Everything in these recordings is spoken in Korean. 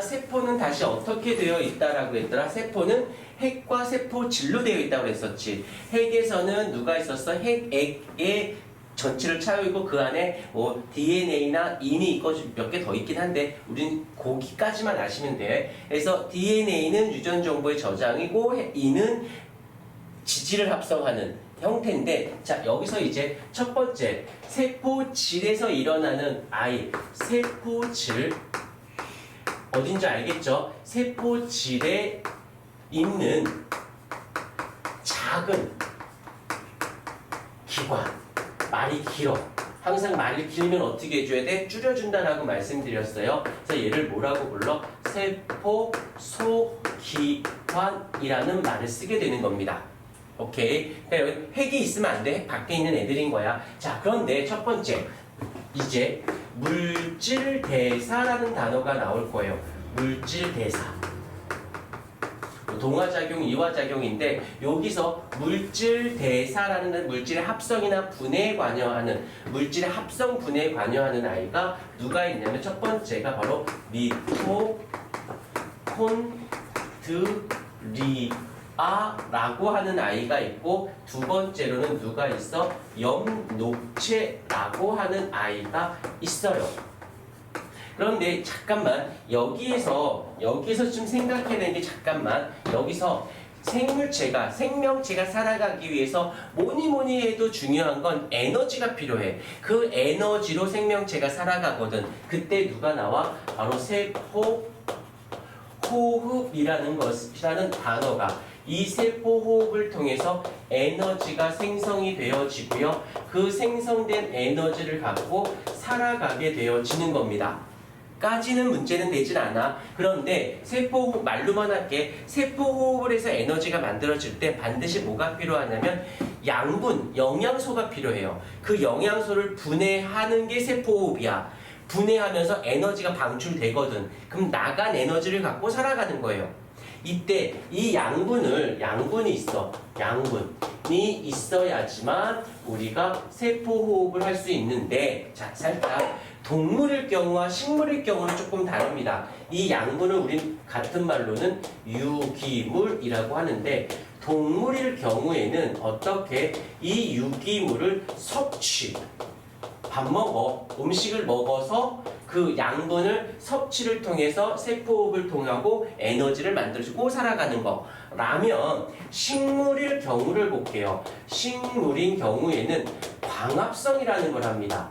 세포는 다시 어떻게 되어 있다라고 했더라? 세포는 핵과 세포질로 되어 있다고 했었지. 핵에서는 누가 있었어? 핵액의 전체를 차고 그 안에 뭐 DNA나 인이 있고 몇 개 더 있긴 한데 우린 거기까지만 아시면 돼. 그래서 DNA는 유전 정보의 저장이고 인은 지질을 합성하는 형태인데, 자 여기서 이제 첫 번째 세포질에서 일어나는 아이, 세포질 어딘지 알겠죠? 세포질에 있는 작은 기관, 말이 길어. 항상 말이 길면 어떻게 해줘야 돼? 줄여준다라고 말씀드렸어요. 그래서 얘를 뭐라고 불러? 세포 소기관이라는 말을 쓰게 되는 겁니다. 오케이. 그러니까 여기 핵이 있으면 안 돼. 밖에 있는 애들인 거야. 자, 그런데 첫 번째 이제 물질 대사라는 단어가 나올 거예요. 물질 대사. 동화작용, 이화작용인데 여기서 물질 대사라는 물질의 합성이나 분해에 관여하는 물질의 합성 분해에 관여하는 아이가 누가 있냐면 첫 번째가 바로 미토콘드리아라고 하는 아이가 있고 두 번째로는 누가 있어? 엽록체라고 하는 아이가 있어요. 그런데 잠깐만 여기에서 좀 생각해야 되는 게 잠깐만 여기서 생명체가 살아가기 위해서 뭐니 해도 중요한 건 에너지가 필요해. 그 에너지로 생명체가 살아가거든. 그때 누가 나와? 바로 세포 호흡이라는 단어가 이 세포 호흡을 통해서 에너지가 생성이 되어지고요. 그 생성된 에너지를 갖고 살아가게 되어지는 겁니다. 까지는 문제는 되진 않아. 그런데 세포호흡 말로만 할게. 세포호흡을 해서 에너지가 만들어질 때 반드시 뭐가 필요하냐면 양분, 영양소가 필요해요. 그 영양소를 분해하는 게 세포호흡이야. 분해하면서 에너지가 방출되거든. 그럼 나간 에너지를 갖고 살아가는 거예요. 이때 이 양분이 있어. 양분이 있어야지만 우리가 세포호흡을 할 수 있는데, 자, 살짝 동물일 경우와 식물일 경우는 조금 다릅니다. 이 양분을 우린 같은 말로는 유기물이라고 하는데, 동물일 경우에는 어떻게 이 유기물을 섭취, 밥 먹어, 음식을 먹어서 그 양분을 섭취를 통해서 세포호흡을 통하고 에너지를 만들어주고 살아가는 거라면, 식물일 경우를 볼게요. 식물인 경우에는 광합성이라는 걸 합니다.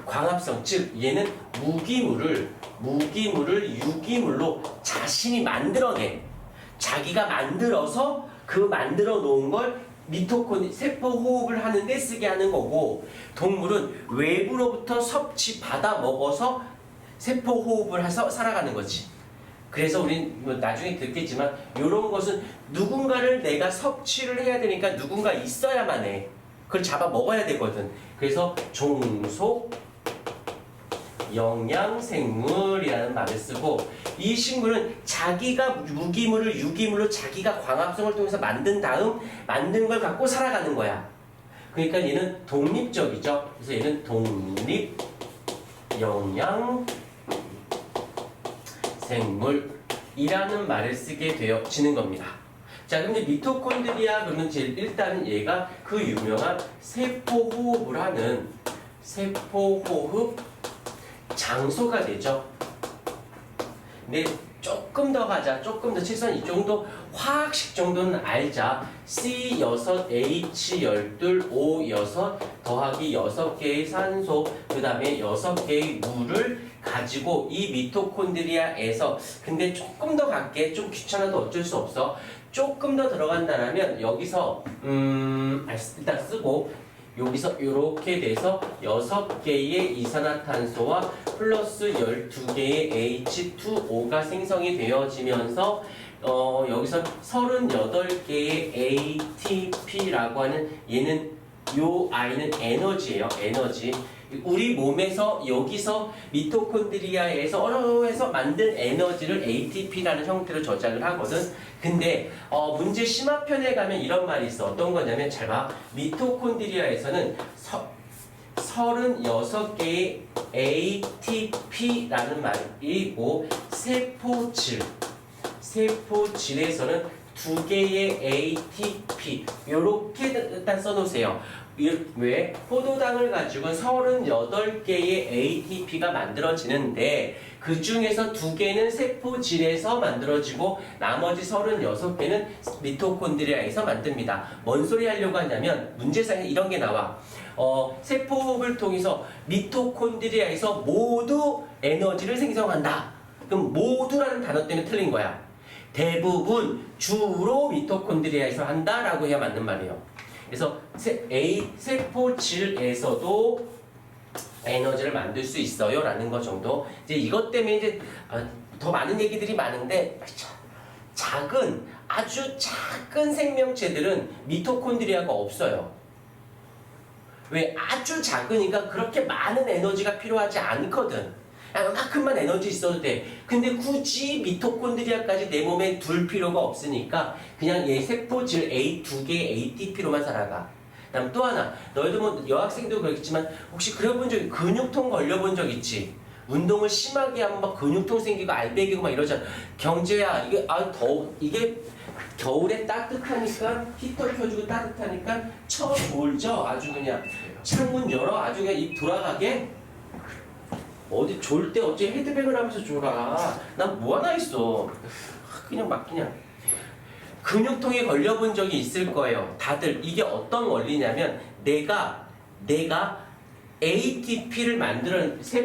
광합성, 즉 얘는 무기물을 유기물로 자신이 만들어내. 자기가 만들어서 그 만들어 놓은 걸 세포 호흡을 하는데 쓰게 하는 거고, 동물은 외부로부터 받아 먹어서 세포 호흡을 해서 살아가는 거지. 그래서 우린 뭐 나중에 듣겠지만 이런 것은 누군가를 내가 섭취를 해야 되니까 누군가 있어야만 해. 그걸 잡아 먹어야 되거든. 그래서 종속 영양생물이라는 말을 쓰고, 이 식물은 자기가 무기물을 유기물로 자기가 광합성을 통해서 만든 걸 갖고 살아가는 거야. 그러니까 얘는 독립적이죠. 그래서 얘는 독립영양생물이라는 말을 쓰게 되어지는 겁니다. 자, 근데 미토콘드리아 그러면 일단 얘가 그 유명한 세포호흡을 하는 세포호흡 장소가 되죠. 근데 조금 더 가자. 조금 더 최소한 이 정도 화학식 정도는 알자. C6H12O6 더하기 6개의 산소 그 다음에 6개의 물을 가지고 이 미토콘드리아에서, 근데 조금 더 갈게. 좀 귀찮아도 어쩔 수 없어. 조금 더 들어간다면 여기서 일단 쓰고, 여기서 이렇게 돼서 6개의 이산화탄소와 플러스 12개의 H2O가 생성이 되어지면서 여기서 38개의 ATP라고 하는 요 아이는 에너지예요. 에너지. 우리 몸에서 여기서 미토콘드리아에서 해서 만든 에너지를 ATP라는 형태로 저장을 하거든. 근데 문제 심화편에 가면 이런 말이 있어. 어떤 거냐면 잘 봐. 미토콘드리아에서는 36개의 ATP라는 말이고 세포질에서는 2개의 ATP 요렇게 일단 써놓으세요. 왜? 포도당을 가지고 38개의 ATP가 만들어지는데 그 중에서 2개는 세포질에서 만들어지고 나머지 36개는 미토콘드리아에서 만듭니다. 뭔 소리 하려고 하냐면 문제상에 이런 게 나와. 세포호흡을 통해서 미토콘드리아에서 모두 에너지를 생성한다. 그럼 모두라는 단어 때문에 틀린 거야. 대부분 주로 미토콘드리아에서 한다라고 해야 맞는 말이에요. 그래서 세포질에서도 에너지를 만들 수 있어요 라는 거 정도. 이제 이것 때문에 이제 더 많은 얘기들이 많은데 아주 작은 생명체들은 미토콘드리아가 없어요. 왜? 아주 작으니까 그렇게 많은 에너지가 필요하지 않거든. 그만큼만 에너지 있어도 돼. 근데 굳이 미토콘드리아까지 내 몸에 둘 필요가 없으니까 그냥 얘 세포질 2개의 ATP로만 살아가. 그다음 또 하나, 너희도 뭐 여학생도 그렇겠지만 혹시 그래본 적, 근육통 걸려본 적 있지? 운동을 심하게 하면 막 근육통 생기고 알배기고 막 이러잖아. 경제야, 이게 겨울에 따뜻하니까 히터 켜주고 따뜻하니까 졸죠. 아주 그냥 창문 열어 아주 그냥 입 돌아가게. 어디 졸 때 어째 헤드뱅을 하면서 졸아. 난 뭐 하나 있어. 그냥 근육통에 걸려본 적이 있을 거예요. 다들 이게 어떤 원리냐면 내가 ATP를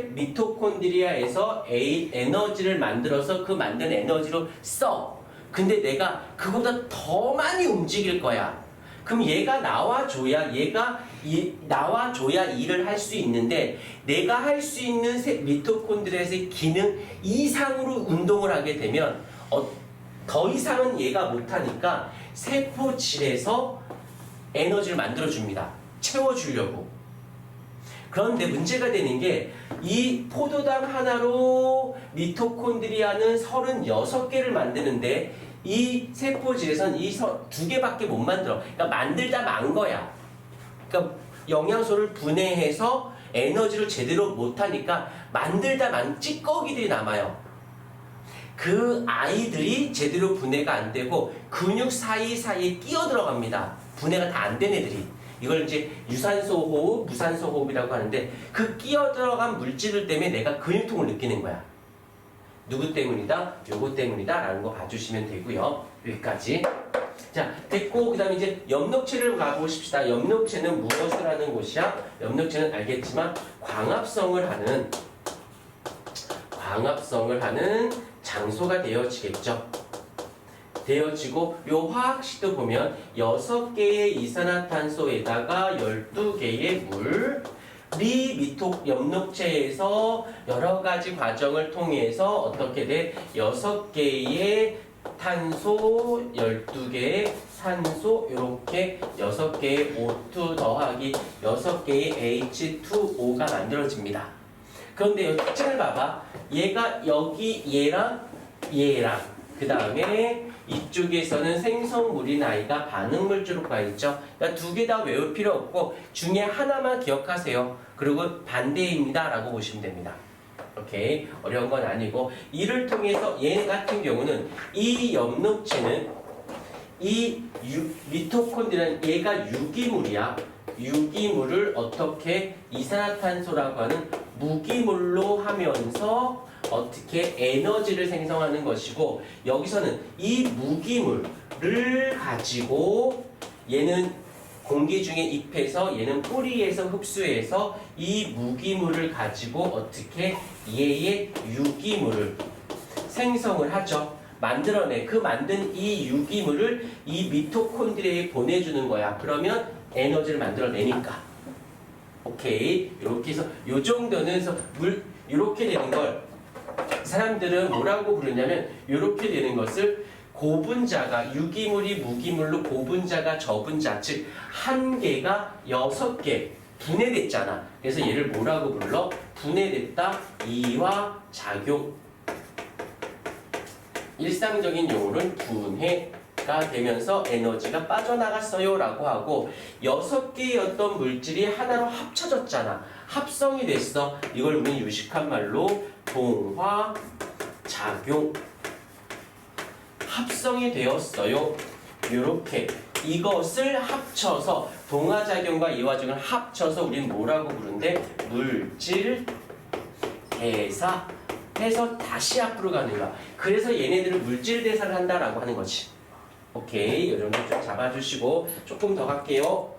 미토콘드리아에서 에너지를 만들어서 그 만든 에너지로 써. 근데 내가 그보다 더 많이 움직일 거야. 그럼 얘가 나와줘야 일을 할 수 있는데 내가 할 수 있는 미토콘드리아의 기능 이상으로 운동을 하게 되면 더 이상은 얘가 못하니까 세포질에서 에너지를 만들어줍니다. 채워주려고. 그런데 문제가 되는 게 이 포도당 하나로 미토콘드리아는 36개를 만드는데 이 세포질에선 이 2개밖에 못 만들어. 그러니까 만들다 만 거야. 그러니까 영양소를 분해해서 에너지를 제대로 못하니까 만들다 만 찌꺼기들이 남아요. 그 아이들이 제대로 분해가 안 되고 근육 사이사이에 끼어 들어갑니다. 분해가 다 안 된 애들이. 이걸 이제 유산소 호흡, 무산소 호흡이라고 하는데 그 끼어 들어간 물질들 때문에 내가 근육통을 느끼는 거야. 누구 때문이다? 요거 때문이다 라는 거 봐주시면 되고요. 여기까지. 자, 됐고 그 다음에 이제 엽록체를 가보십시다. 엽록체는 무엇을 하는 곳이야? 엽록체는 알겠지만 광합성을 하는 장소가 되어지겠죠. 되어지고 요 화학식도 보면 6개의 이산화탄소에다가 12개의 물이 엽록체에서 여러 가지 과정을 통해서 어떻게 돼? 6개의 탄소, 12개의 산소, 이렇게 6개의 O2 더하기 6개의 H2O가 만들어집니다. 그런데 이 특징을 봐봐. 얘가 여기 얘랑 그 다음에 이쪽에서는 생성물인 아이가 반응물질로 가 있죠. 그러니까 2개 다 외울 필요 없고 중에 하나만 기억하세요. 그리고 반대입니다 라고 보시면 됩니다. 오케이, 어려운 건 아니고 이를 통해서 얘 같은 경우는 이 엽록체는 이 미토콘드리아는 얘가 유기물이야. 유기물을 어떻게 이산화탄소라고 하는 무기물로 하면서 어떻게 에너지를 생성하는 것이고, 여기서는 이 무기물을 가지고 얘는 공기 중에 입해서 얘는 뿌리에서 흡수해서 이 무기물을 가지고 어떻게 얘의 유기물을 생성을 하죠. 만들어내. 그 만든 이 유기물을 이 미토콘드리아에 보내주는 거야. 그러면 에너지를 만들어내니까. 오케이. 이렇게 해서 요 정도는 이렇게 되는 걸 사람들은 뭐라고 부르냐면, 이렇게 되는 것을 고분자가, 유기물이 무기물로 고분자가 저분자, 즉 한 개가 6개 분해됐잖아. 그래서 얘를 뭐라고 불러? 분해됐다, 이화작용. 일상적인 용어는 분해됐다. 가 되면서 에너지가 빠져나갔어요 라고 하고 6개였던 물질이 하나로 합쳐졌잖아. 합성이 됐어. 이걸 우리는 유식한 말로 동화작용. 합성이 되었어요. 이렇게 이것을 합쳐서 동화작용과 이화작용을 합쳐서 우리는 뭐라고 부르는데 물질 대사 해서 다시 앞으로 가는 거야. 그래서 얘네들을 물질 대사를 한다라고 하는 거지. 오케이, 이 정도 좀 잡아주시고 조금 더 갈게요.